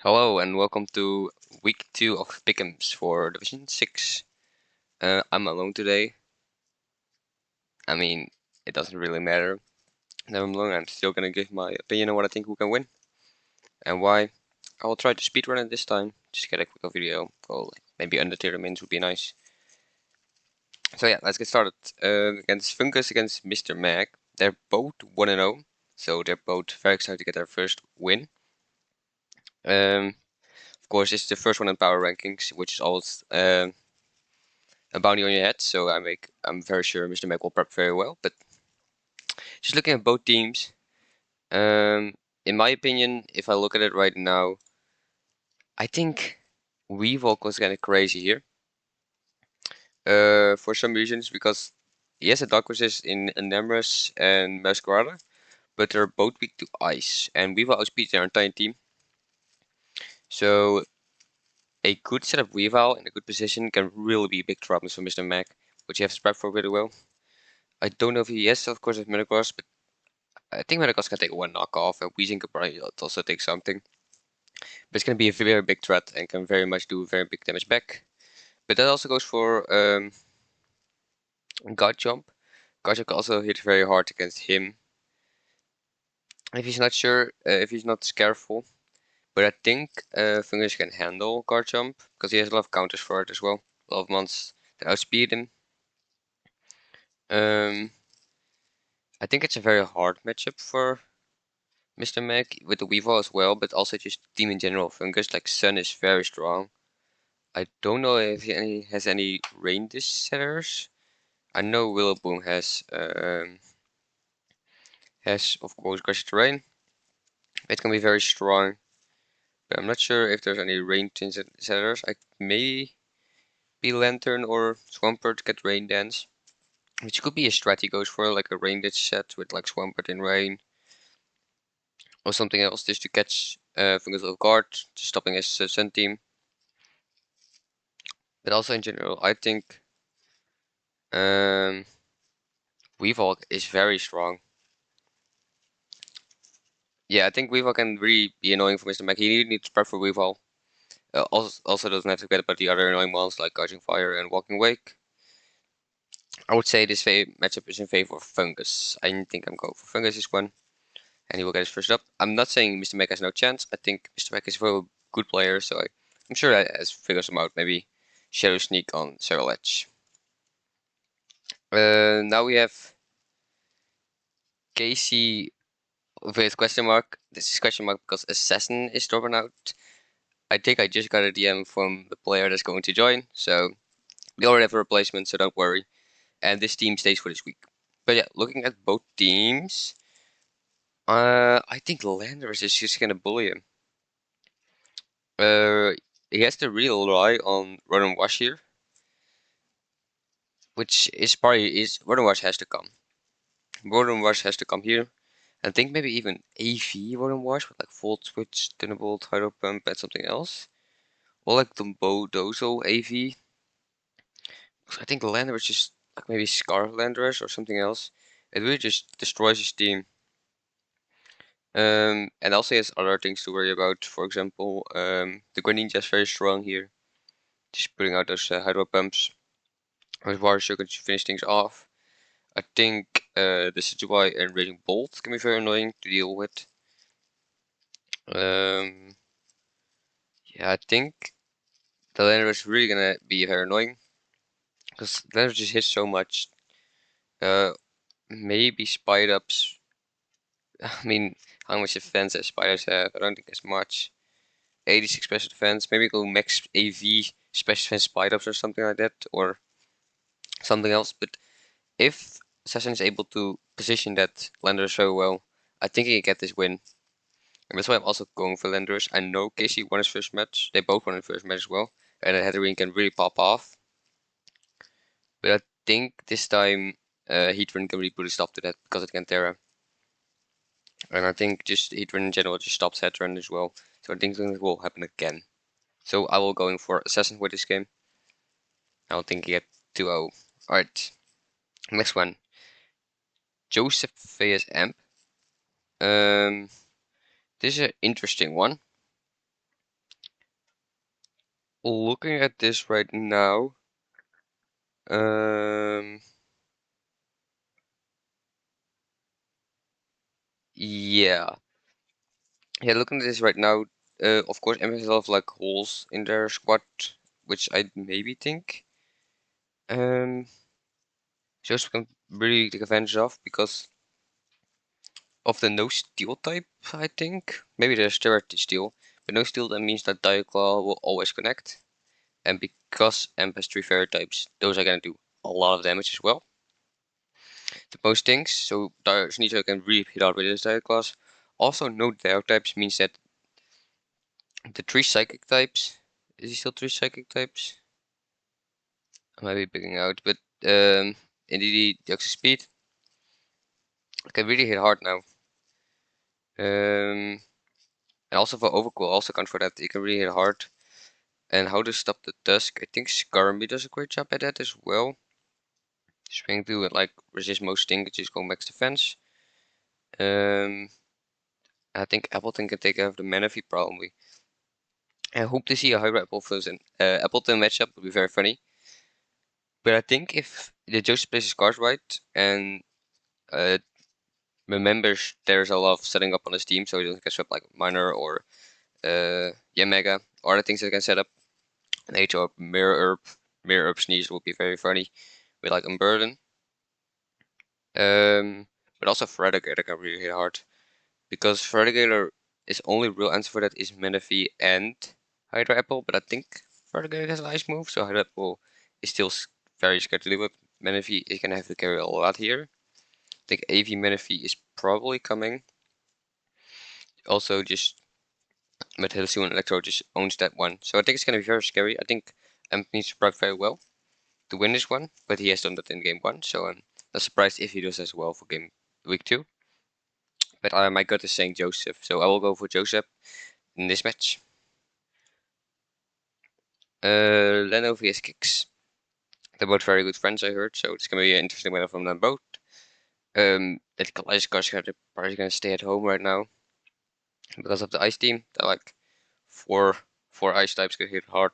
Hello and welcome to week 2 of Pickems for Division 6. I'm alone today. I mean, it doesn't really matter that I'm alone. I'm still gonna give my opinion on what I think who can win and why. I will try to speedrun it this time. Just get a quick video. Go maybe under 30 minutes would be nice. So yeah, let's get started. Against Fungus against Mr. Mag. They're both 1-0, so they're both very excited to get their first win. Of course, it's the first one in power rankings, which is always a bounty on your head, so I'm very sure Mr. Mac will prep very well. But just looking at both teams, in my opinion, if I look at it right now, I think Weevolk was kind of crazy here. For some reasons, because he has a dark resist in Nemrus and Masquerada, but they're both weak to ice, and Weevil outspeeds their entire team. So a good set of Weevil in a good position can really be big problems for Mr. Mac, which he has to prep for really well. I don't know if he has, of course, with Metagross, but I think Metagross can take one knockoff, and Weezing could probably also take something. But it's going to be a very big threat and can very much do very big damage back. But that also goes for God Jump. God Jump can also hit very hard against him. If he's not sure, if he's not careful. But I think Fungus can handle Guard Jump, because he has a lot of counters for it as well. A lot of mons that outspeed him. I think it's a very hard matchup for Mr. Meg with the Weevil as well, but also just team in general. Fungus, like Sun, is very strong. I don't know if he has any rain setters. I know Willowboom has of course Grassy Terrain. It can be very strong, but I'm not sure if there's any rain setters. I may be Lantern or Swampert get Rain Dance, which could be a strat he goes for, like a Rain Dance set with like Swampert in Rain, or something else just to catch Fungus off guard, just stopping his Sun team. But also in general, I think Weavok is very strong. Yeah, I think Weavok can really be annoying for Mr. Mac. He needs to prep for Weavok. Also doesn't have to forget about the other annoying ones like Guardian Fire and Walking Wake. I would say this matchup is in favor of Fungus. I think I'm going for Fungus this one, and he will get his first up. I'm not saying Mr. Mac has no chance. I think Mr. Mac is a very good player, so I'm sure that has figures him out. Maybe Shadow Sneak on Several Edge. Now we have Casey with question mark. This is question mark because Assassin is dropping out. I think I just got a DM from the player that's going to join, so they already have a replacement, so don't worry. And this team stays for this week. But yeah, looking at both teams, I think Landers is just gonna bully him. He has to really rely on Run and Wash here, which is probably Run and Wash has to come. Run and Wash has to come here. I think maybe even AV Run and Wash with like Volt Switch, Thunderbolt, Hydro Pump, and something else. Or like the Bodozo AV. I think Lander is just like maybe Scar Landers or something else. It really just destroys his team. And also he has other things to worry about. For example, the Greninja is very strong here. Just putting out those Hydro Pumps. With Water Sugar to finish things off. I think the Decidueye and Raging Bolt can be very annoying to deal with. Yeah, I think the Lander is really gonna be very annoying. Because Lander just hits so much. Maybe Spide Ups. I mean, how much defense does Spiders have? I don't think as much. 86 special defense. Maybe go max AV special defense Spide Ups or something like that. Or something else. But if Assassin is able to position that Lander so well, I think he can get this win. And that's why I'm also going for Landers. I know Casey won his first match. They both won his first match as well. And Heatherine can really pop off. But I think this time Heatran can really put a stop to that because it can Terra. And I think just Heatran in general just stops Heatran as well. So I think that will happen again. So I will go in for Assassin with this game. I don't think he get 2-0. Alright. Next one. Joseph vs Amp. This is an interesting one. Looking at this right now, yeah, yeah. Looking at this right now, of course, Emma has a lot of like holes in their squad, which I maybe think Joseph can really take advantage of because of the no steal type. I think maybe there's theoretically steal, but no steal that means that Diaclaw will always connect, and because Emp has three fairy types, those are gonna do a lot of damage as well. The most things, so Sneasel can really hit out with his Diaclaws. Also, no Dialog types means that the three psychic types. Is he still three psychic types? I might be picking out, but indeed, the Oxy Speed can really hit hard now. And also for Overcool, also count for that. He can really hit hard. And how to stop the Dusk? I think Skarmy does a great job at that as well. Swing through and like resist most things, just go max defense. I think Appleton can take care of the Manaphy probably. I hope to see a Hydro Apple Frozen Appleton matchup would be very funny. But I think if the Joseph plays his cards right and remembers there's a lot of setting up on his team, so he doesn't get swept like Miner or Yamega or other things that can set up. An H or Mirror Herb Sneeze would be very funny with like Unburden. But also Feraligatr can really hit hard because Feraligatr is only real answer for that is Manaphy and Hydro Apple, but I think Feraligatr has an ice move, so Hydro Apple is still very scared to deal with. Manaphy is gonna have to carry a lot here. I think AV Manaphy is probably coming. Also, just Metalsu and Electro just owns that one, so I think it's gonna be very scary. I think Amp needs to proc very well to win this one, but he has done that in game one, so I'm not surprised if he does as well for game week 2. But my gut is saying Joseph, so I will go for Joseph in this match. Leno vs Kicks. They're both very good friends, I heard, so it's gonna be an interesting battle from them both. That Kalashnikov's probably gonna stay at home right now because of the ice team. They're like four ice types can hit hard.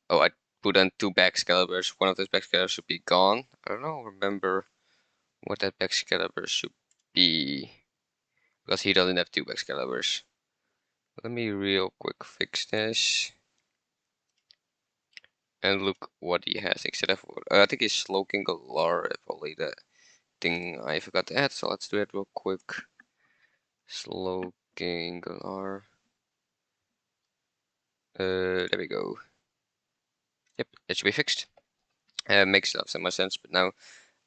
Oh, I put on two Baxcaliburs. One of those Baxcaliburs should be gone. I don't know, remember what that Baxcalibur should be because he doesn't have two Baxcaliburs. Let me real quick fix this and look what he has instead of. I think he's Slowking Galar, probably the thing I forgot to add. So let's do it real quick. Slowking Galar. There we go. Yep, that should be fixed. Makes a lot of sense, but now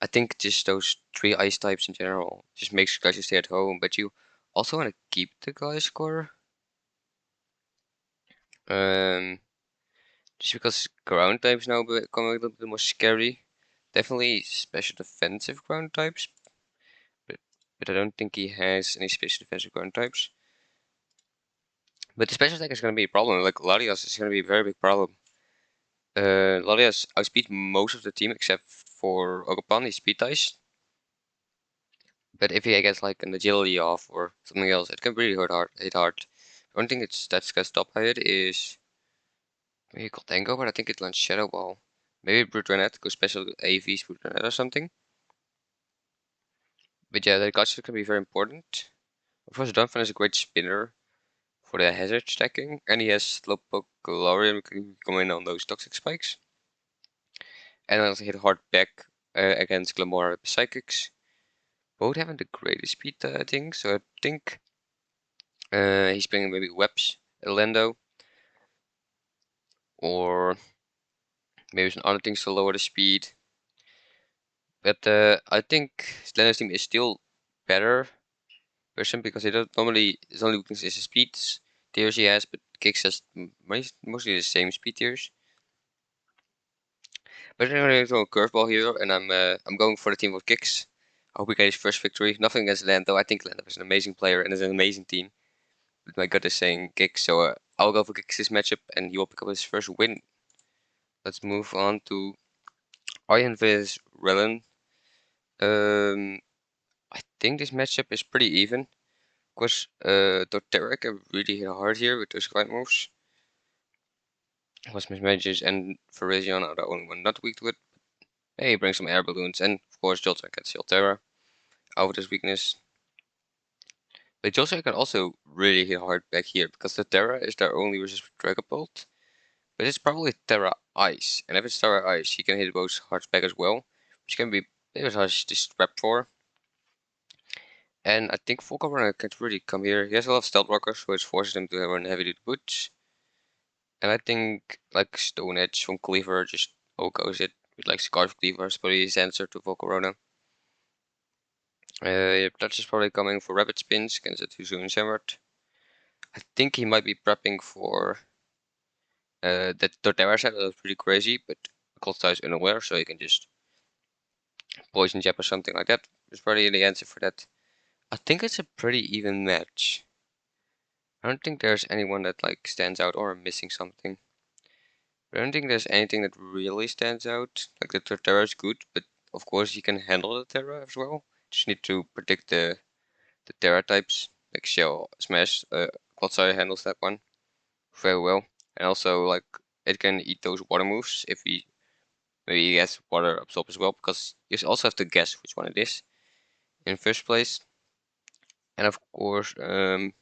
I think just those three ice types in general just makes guys stay at home, but you also want to keep the Gliscor. Just because ground types now become a little bit more scary. Definitely special defensive ground types, but I don't think he has any special defensive ground types. But the special attack is going to be a problem. Like Latias is going to be a very big problem. Latias outspeed most of the team except for Ogopan. He speed dice. But if he gets like an agility off or something else, it can really hit hard. The only thing that's gonna stop it is maybe Goldango, but I think it lands Shadow Ball. Maybe Brute Renet, go special AVs Brute Renet or something. But yeah, the gotcha can be very important. Of course, Dunfan is a great spinner for the hazard stacking, and he has Slowpoke Galarian, who can come in on those toxic spikes. And also hit hard back against Glamora Psychics. Both having the greatest speed, I think, so I think he's playing maybe Webs, Lendo, or maybe some other things to lower the speed. But I think Lendo's team is still better person because he doesn't normally his only weakness is his speed tiers he has, but Kicks has mostly the same speed tiers. But I'm gonna throw a curveball here, and I'm going for the team with Kicks. I hope we get his first victory. Nothing against Lando. I think Lando is an amazing player and is an amazing team. But my gut is saying Kicks, so I'll go for Kicks this matchup, and he will pick up his first win. Let's move on to Ian vs Relen. I think this matchup is pretty even. Of course, Doterra can really hit hard here with those grind moves. Was Mismages and Virizion are the only one not weak to it. Hey, bring some air balloons, and of course Jolter can seal Terra over this weakness. But Jolter can also really hit hard back here, because the Terra is their only resist Dragon Bolt. But it's probably Terra Ice, and if it's Terra Ice, he can hit both hearts back as well, which can be a bit hard to strap for. And I think Volcarona can't really come here. He has a lot of stealth rockers, which forces him to have run heavy duty boots. And I think like Stone Edge from Cleaver just OKOs it with like Scarf Cleaver, is probably his answer to Volcarona. Dutch is probably coming for Rapid Spins against the Tuzu and Samrat. I think he might be prepping for that Doterra set. That was pretty crazy, but Cold is unaware, so he can just Poison Jab or something like that. Is probably the answer for that. I think it's a pretty even match. I don't think there's anyone that like stands out, or I'm missing something. I don't think there's anything that really stands out. Like the Torterra is good, but of course you can handle the Terra as well. Just need to predict the Terra types. Like Shell Smash, Quadsire handles that one very well. And also like it can eat those water moves if he maybe he has water absorb as well, because you also have to guess which one it is in first place. And of course, a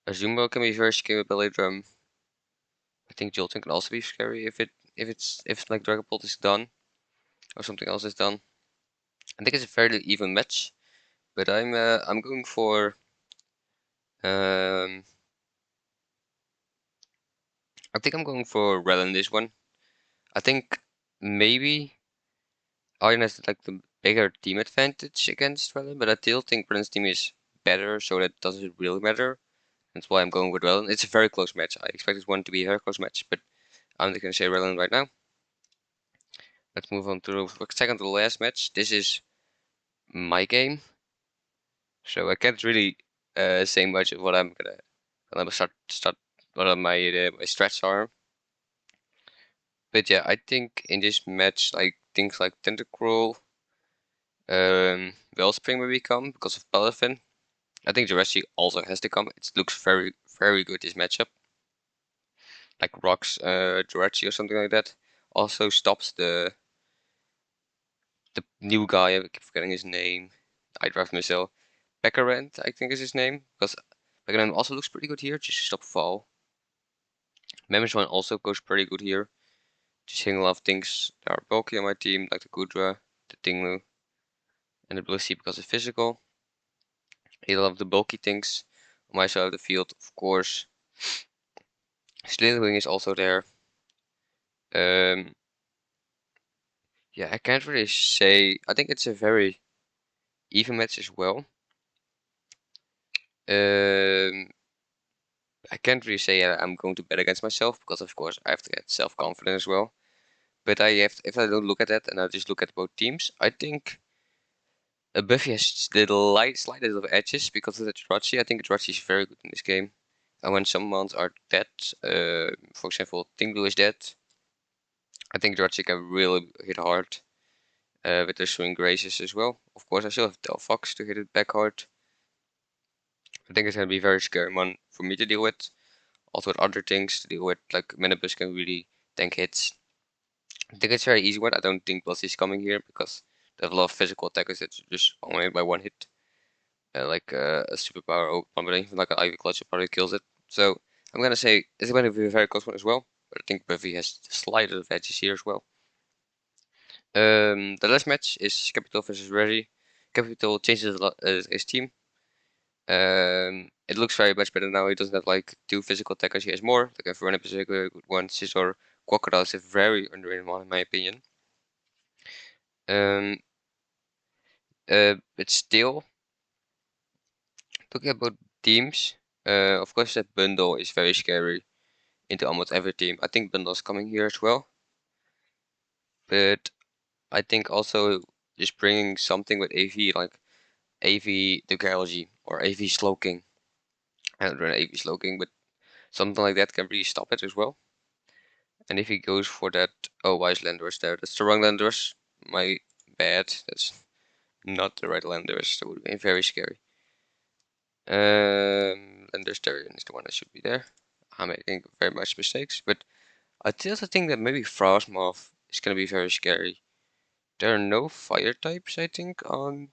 Zumbo can be very scary with Belly Drum. I think Jolting can also be scary if like Dragon Bolt is done or something else is done. I think it's a fairly even match, but I'm going for I think I'm going for Rel in this one. I think maybe Aryan has like the bigger team advantage against Relen, but I still think Relen's team is better, so that doesn't really matter. That's why I'm going with Relen. It's a very close match. I expect this one to be a very close match, but I'm just gonna say Relen right now. Let's move on to the second to the last match. This is my game, so I can't really say much of what I'm gonna start what are my strats are. But yeah, I think in this match, like things like Tentacruel, Wellspring maybe come because of Palafin. I think Jurassic also has to come. It looks very, very good this matchup. Like Rocks, Jurassic or something like that. Also stops the new guy. I keep forgetting his name. I drive myself. Beckerant, I think is his name, because Beckerant also looks pretty good here. Just stop fall. Memes one also goes pretty good here. Just hitting a lot of things that are bulky on my team, like the Gudra, the Tinglu, and the Blissey because of physical. I love the bulky things on my side of the field, of course. Slitherwing is also there. Yeah, I can't really say. I think it's a very even match as well. I can't really say I'm going to bet against myself, because of course I have to get self-confident as well. But if I don't look at that and I just look at both teams, I think Buffy has little slight little edges because of the Jirachi. I think Jirachi is very good in this game. And when some mons are dead, for example, Tinglu is dead, I think Jirachi can really hit hard with the swing graces as well. Of course, I still have Delphox to hit it back hard. I think it's gonna be a very scary one for me to deal with. Also with other things to deal with, like Minibus can really tank hits. I think it's a very easy one. I don't think Blissey is coming here because they have a lot of physical attackers that just only by one hit. Like a superpower open, but even like an Ivy Clutch probably kills it. So I'm gonna say it's going to be a very close one as well. But I think Buffy has slight advantages here as well. The last match is Capital versus Reggie. Capital changes his team. It looks very much better now. He doesn't have like two physical attackers. He has more. Like a Vernon is a very good one. Scizor, Crocodile is a very underrated one in my opinion. But still, talking about teams, of course that Bundle is very scary into almost every team. I think Bundle is coming here as well. But I think also just bringing something with AV, like AV the Galaxy or AV Slowking. I don't run AV Slowking, but something like that can really stop it as well. And if he goes for that, oh, why is Landorus there? That's the wrong Landorus. My bad. That's not the right Landorus. That would have been very scary. Landorus Terrian is the one that should be there. I'm making very much mistakes, but I also think that maybe Frostmoth is gonna be very scary. There are no fire types, I think, on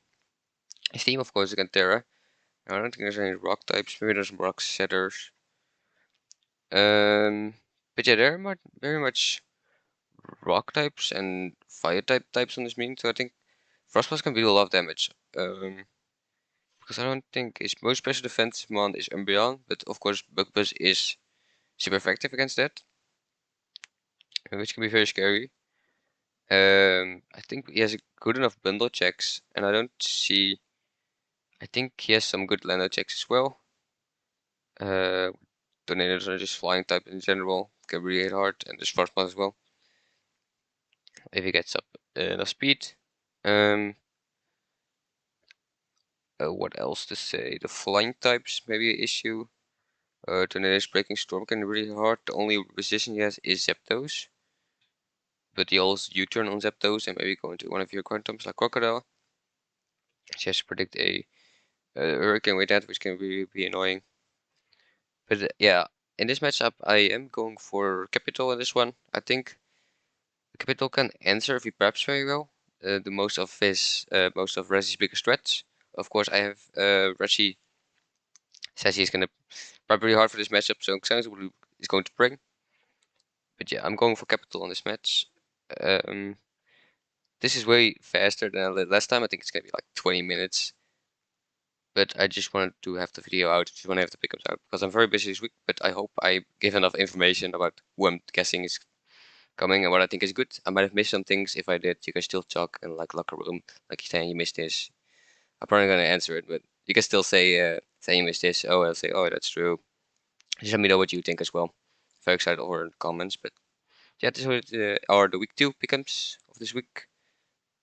Steam, of course, against Terra. I don't think there's any rock types. Maybe there's some rock setters. But yeah, there are very much rock types and fire types on this meeting, so I think Frostmoth can do a lot of damage. Because I don't think his most special defensive mon is Umbreon, but of course Bug Buzz is super effective against that, which can be very scary. I think he has a good enough bundle checks, and I don't see. I think he has some good Lando checks as well. Tornadoes are just flying type in general, can really hit hard, and there's Frostmoth as well. If he gets up enough speed. Um, what else to say? The flying types maybe an issue. Tornadoes breaking storm can really hard. The only resistance he has is Zapdos. But he also U-turn on Zapdos and maybe go into one of your quantums like Crocodile. She has to predict a Hurricane with that, which can really be annoying. But yeah, in this matchup, I am going for Capital in this one. I think Capital can answer if he preps very well. The most of Reggie's biggest threats. Of course, I have Reggie says he's gonna prep really hard for this matchup, so Xanos is going to bring. But yeah, I'm going for Capital on this match. This is way faster than last time. I think it's gonna be like 20 minutes. But I just wanted to have the video out. Just want to have the pickups out because I'm very busy this week. But I hope I give enough information about who I'm guessing is coming and what I think is good. I might have missed some things. If I did, you can still talk in like locker room, like saying you missed this. I'm probably gonna answer it, but you can still say you missed this. Oh, I'll say, oh, that's true. Just let me know what you think as well. Very excited over the comments. But yeah, this are the week 2 pickups of this week.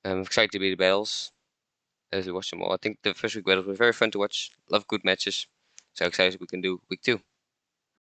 I'm excited to be the battles. To watch them all. I think the first week battles were very fun to watch. Love good matches. So excited we can do week 2.